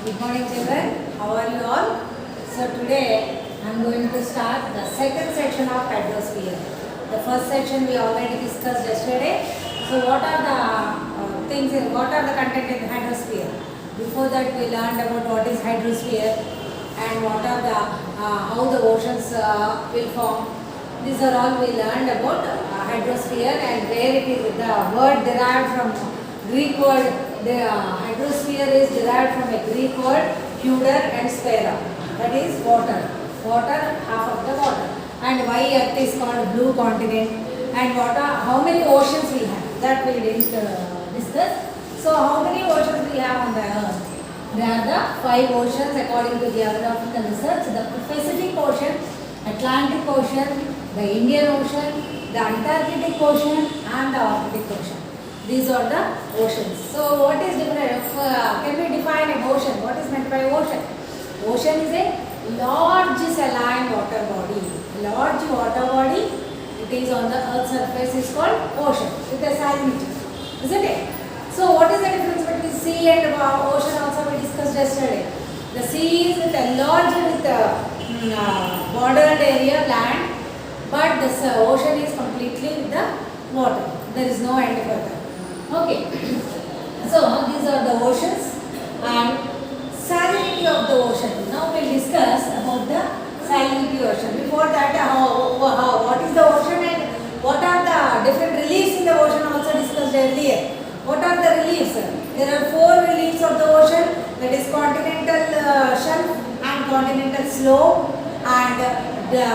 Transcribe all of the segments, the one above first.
Good morning children, how are you all? So today I am going to start the second section of hydrosphere. The first section we already discussed yesterday. So what are the what are the content in hydrosphere? Before that we learned about what is hydrosphere and what are the how the oceans will form. These are all we learned about hydrosphere and where it is the word derived from Greek word. The hydrosphere is derived from a Greek word hudor and sphaera, that is water. Water, half of the water. And why Earth is called blue continent and how many oceans we have, that we didn't discuss. So how many oceans we have on the Earth? There are the 5 oceans according to geographical research: the Pacific Ocean, Atlantic Ocean, the Indian Ocean, the Antarctic Ocean and the Arctic Ocean. These are the oceans. So what is different? Can we define an ocean? What is meant by ocean? Ocean is a large saline water body. Large water body, it is on the earth's surface, is called ocean with a salinity. Isn't it? So what is the difference between sea and ocean also we discussed yesterday. The sea is with a large bordered area land, but the ocean is completely with the water. There is no end further. Okay. So these are the oceans and salinity of the ocean. Now we will discuss about the salinity ocean. Before that, what is the ocean and what are the different reliefs in the ocean also discussed earlier. What are the reliefs? There are 4 reliefs of the ocean, that is continental shelf and continental slope and the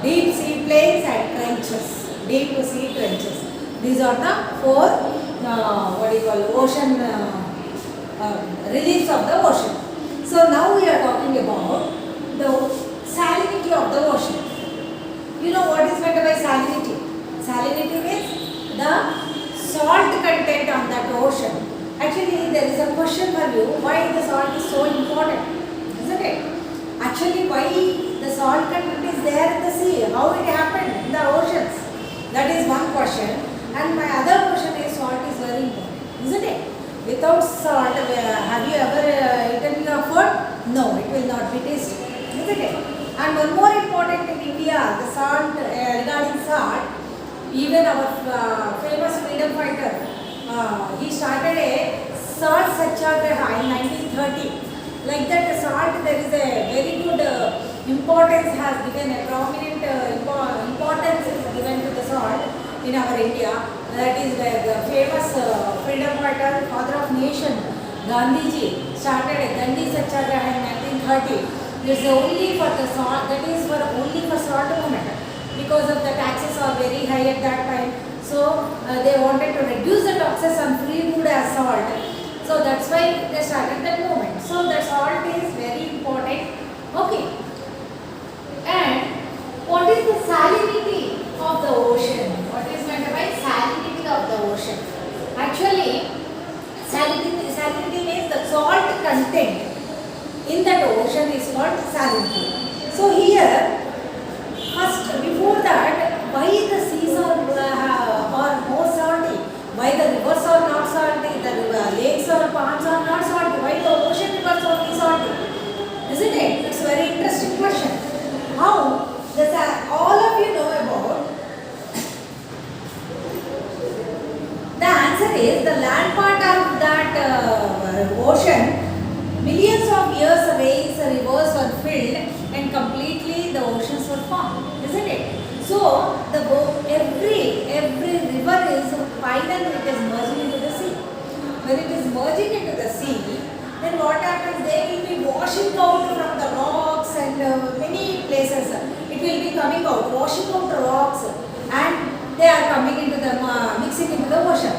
deep sea plains and trenches, deep sea trenches. These are the 4 ocean reliefs of the ocean. So now we are talking about the salinity of the ocean. You know what is meant by salinity? Salinity means the salt content on that ocean. Actually, there is a question for you: why the salt is so important? Isn't it? Actually, why the salt content is there in the sea? How it happened in the oceans? That is one question. And my other question is, salt is very important, isn't it? Without salt, have you ever eaten your food? No, it will not be tasty, isn't it? And one more important in India, the salt, regarding salt, even our famous freedom fighter, he started a salt satyagraha in 1930. Like that, the salt, there is a very good importance has given, a prominent importance is given to the salt in our India. That is the famous freedom fighter, father of nation, Gandhiji started a Gandhi Satyagraha in 1930. This is only for the salt, that is for only for salt movement, because of the taxes are very high at that time. So they wanted to reduce the taxes on free food as salt. So that's why they started that movement. So the salt is very important. Okay. And what is the salinity of the ocean? What is meant by salinity of the ocean? Actually, salinity means the salt content in that ocean is called salinity. So here, first before that, why the seas are more salty? Why the rivers are not salty? The lakes or ponds are not salty? Why the ocean rivers are only salty? Isn't it? It's a very interesting question. How? All of you know about. The answer is the land part of that ocean, millions of years away, rivers were filled and completely the oceans were formed, isn't it? So every river is finally it is merging into the sea. When it is merging into the sea, then what happens? They will be washing out from the rocks and many places. It will be coming out, washing out the rocks, and they are coming into the mixing into the ocean.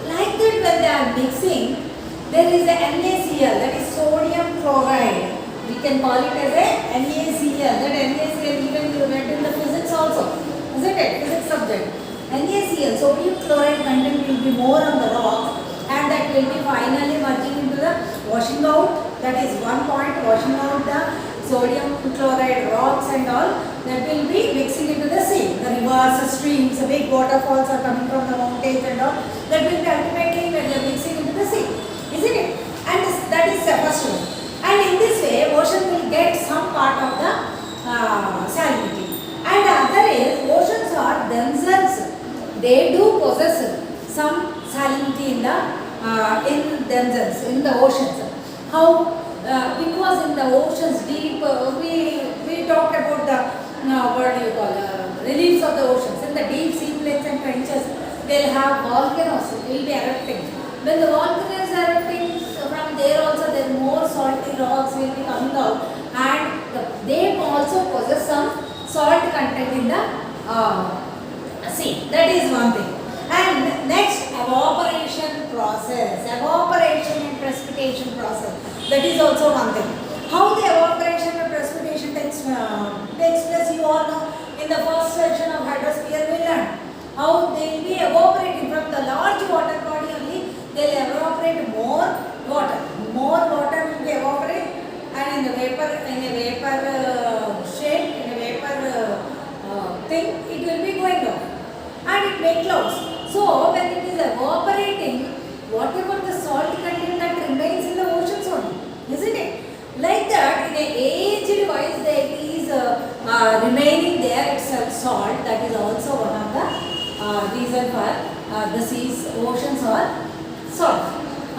Like that, when they are mixing, there is a NaCl, that is sodium chloride. We can call it as a NaCl. That NaCl even you went in the physics also, isn't it? Physics subject. NaCl, sodium chloride content will be more on the rocks, and that will be finally merging into the washing out. That is one point, washing out the sodium chloride rocks and all, that will be mixing into the sea. The rivers, the streams, the big waterfalls are coming from the mountains and all, that will be ultimately when they are mixing into the sea, isn't it? And that is the first one. salinity in themselves, in the oceans. How? Because in the oceans deep, we talked about the what do you call reliefs of the oceans. In the deep sea plates and trenches, they'll have volcanoes. It will be erupting. When the volcanoes are erupting, from there also there more salty rocks will be coming out, and they also possess some salt content in the sea. That is one thing. And next, evaporation process, evaporation and precipitation process. That is also one thing. How the evaporation and precipitation takes place, you all know. In the first section of hydrosphere we learned how they will be evaporating from the large water body only. They will evaporate more water. More water will be evaporate, and in a vapor shape, in a vapor thing, it will be going down, and it makes clouds. So when it is evaporating, whatever the salt content that remains in the oceans only, isn't it? Like that, in a aged wise, that is remaining there itself salt. That is also one of the reason for the seas, oceans are salt.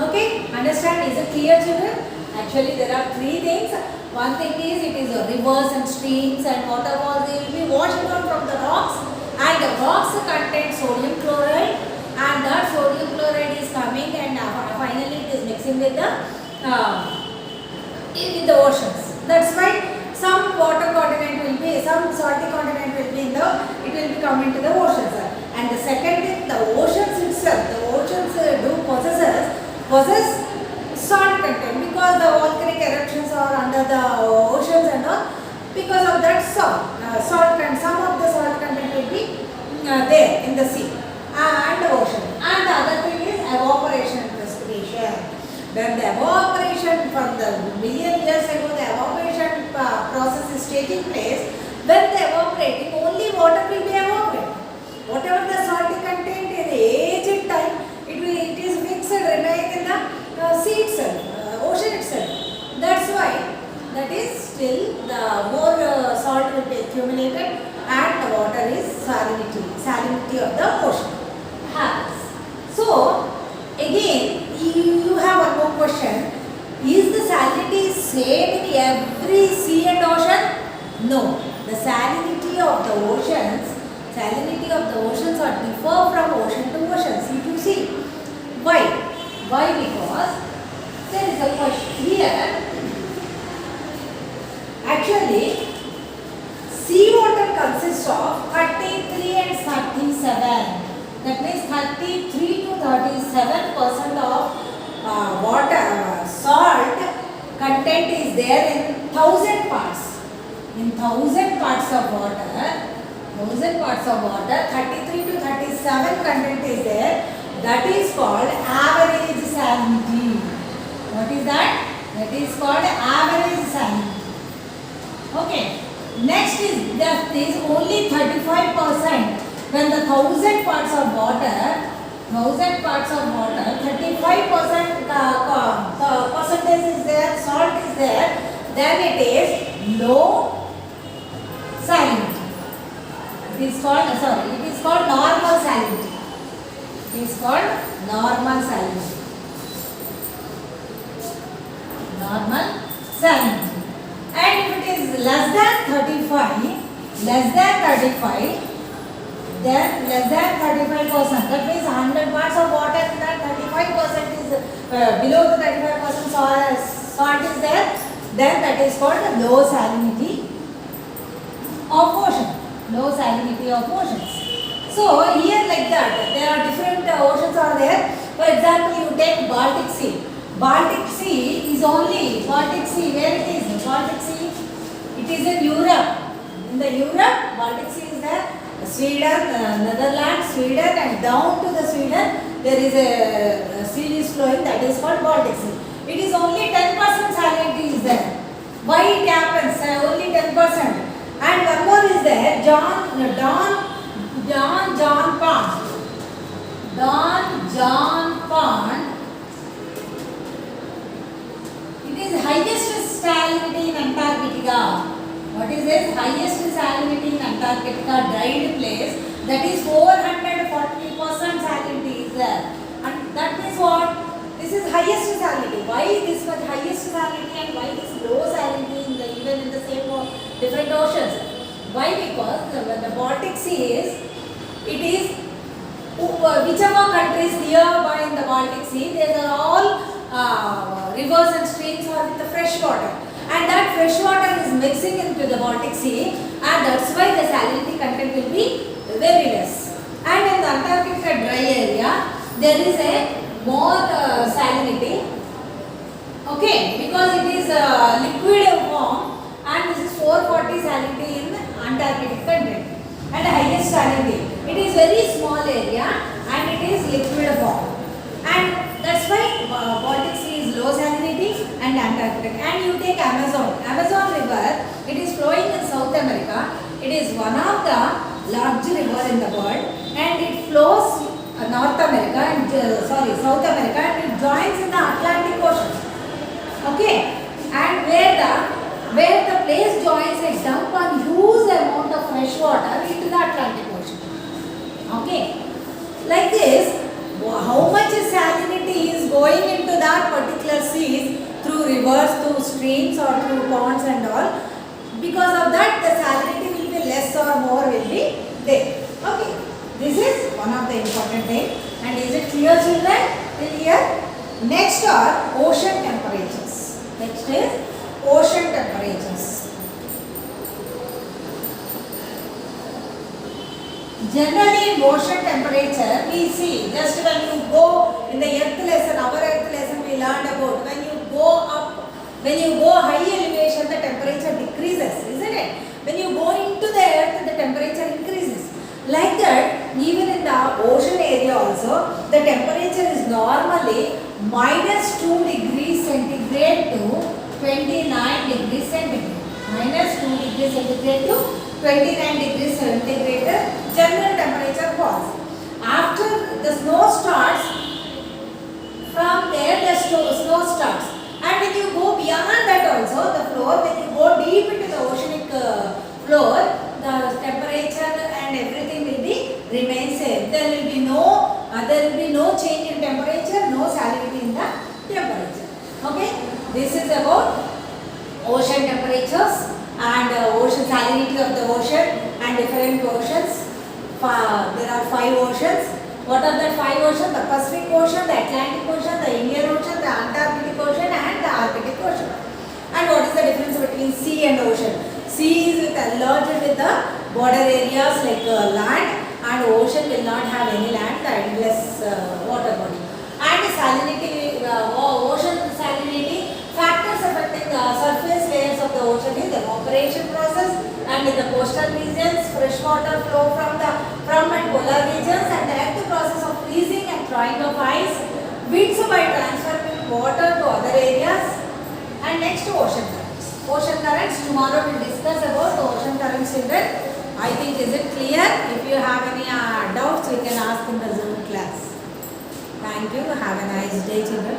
Okay, understand? Is it clear, children? Actually, there are three things. One thing is it is rivers and streams and waterfalls. They will be washed down from the rocks, and the rocks contain sodium chloride, and that sodium chloride is coming and finally it is mixing with the oceans. That's why some water content will be, some salty content will be in the, it will be coming to the oceans. And the second is the oceans itself. The oceans do possess salt content because the volcanic eruptions are under the oceans and all. Because of that salt content, some of the salt content will be there in the sea and the ocean. And the other thing is evaporation and precipitation. When the evaporation from the million years ago, the evaporation process is taking place. When they evaporating, only water will be evaporated. Whatever the salty content in the aged time, it is mixed, remain in the sea itself, ocean itself. That's why that is still the more salt will be accumulated, and the water is salinity of the ocean happens. So again, you have one more question. Is the salinity same in every sea and ocean? No. The salinity of the oceans are differ from ocean to ocean, sea to sea. Why? Because there is a question here. Actually, seawater consists of 33 and 37. That means 33 to 37% of water salt content is there in 1,000 parts. In 1,000 parts of water, 33 to 37 content is there. That is called average salinity. What is that? That is called average salinity. Okay. Next is that is only 35%. When the 1,000 parts of water, 35% percentage is there, salt is there, then it is low salinity. It is called normal salinity. It is called normal salinity. Normal salinity. And if it is less than 35, then less than 35%. That means 100 parts of water in that 35% is below the 35% salt is there. Then that is called low salinity of ocean. Low salinity of oceans. So here like that, there are different oceans are there. For example, you take Baltic Sea. Baltic Sea is only Baltic Sea. Where it is? Baltic Sea. It is in Europe. In the Europe, Baltic Sea is there. Sweden, Netherlands, Sweden, and down to the Sweden, there is a sea is flowing, that is called Baltic Sea. It is only 10% salinity is there. Why it happens? Only 10%. And one more is there, John Pond. It is highest salinity in Antarctica. What is this? Highest salinity in Antarctica, dried place. That is 440% salinity is there. And that highest salinity. Why this much highest salinity and why this low salinity in the, even in the same different oceans? Why? Because the Baltic Sea is, it is whichever countries nearby in the Baltic Sea, they are all rivers and streams are with the fresh water, and that fresh water is mixing into the Baltic Sea, and that's why the salinity content will be very less. And in the Antarctica dry area, there is a more salinity, okay, because it is liquid form, and this is 440 salinity in Antarctic content, and highest salinity. It is very small area and it is liquid form, and that's why Baltic Sea is low salinity and Antarctic. And you take Amazon river, it is flowing in South America. It is one of the large river in the world, and it flows North America and South America, and it joins in the Atlantic Ocean. Okay, and where the place joins, it dump a huge amount of fresh water into the Atlantic Ocean. Okay, like this, how much salinity is going into that particular seas through rivers, through streams or through ponds and all. Because of that, the salinity will be less or more will be there. Okay, this is one of the important things. And is it clear, children? Till here. Next are ocean temperatures. Next is ocean temperatures. Generally in ocean temperature, we see, just when you go in the earth lesson, our earth lesson we learned about, when you go up, when you go high elevation, the temperature decreases, isn't it? When you go into the earth, the temperature increases. Like that, even in the ocean area also, the temperature is normally minus 2 degrees centigrade to 29 degrees centigrade. Minus 2 degrees centigrade to 29 degrees centigrade general temperature falls. After the snow starts, from there the snow starts. And when you go beyond that also, the floor, when you go deep into the oceanic floor, the temperature and everything will be remain same. There will be no change in temperature, no salinity in the temperature. Okay, this is about ocean temperatures and ocean salinity of the ocean and different oceans. There are 5 oceans. What are the 5 oceans? The Pacific Ocean, the Atlantic Ocean, the Indian Ocean, the Antarctic Ocean and the Arctic Ocean. And what is the difference between sea and ocean? Sea is enlarged with the border areas like land, and ocean will not have any land, the endless water body. And salinity, ocean salinity, factors affecting the surface layers of the ocean is evaporation process, and in the coastal regions, freshwater flow from and polar regions, and the active process of freezing and thawing of ice, winds by transferring water to other areas. And next to ocean currents. Ocean currents, tomorrow we will discuss about the ocean currents, children. I think, is it clear? If you have any doubts, you can ask in the Zoom class. Thank you. Have a nice day, children.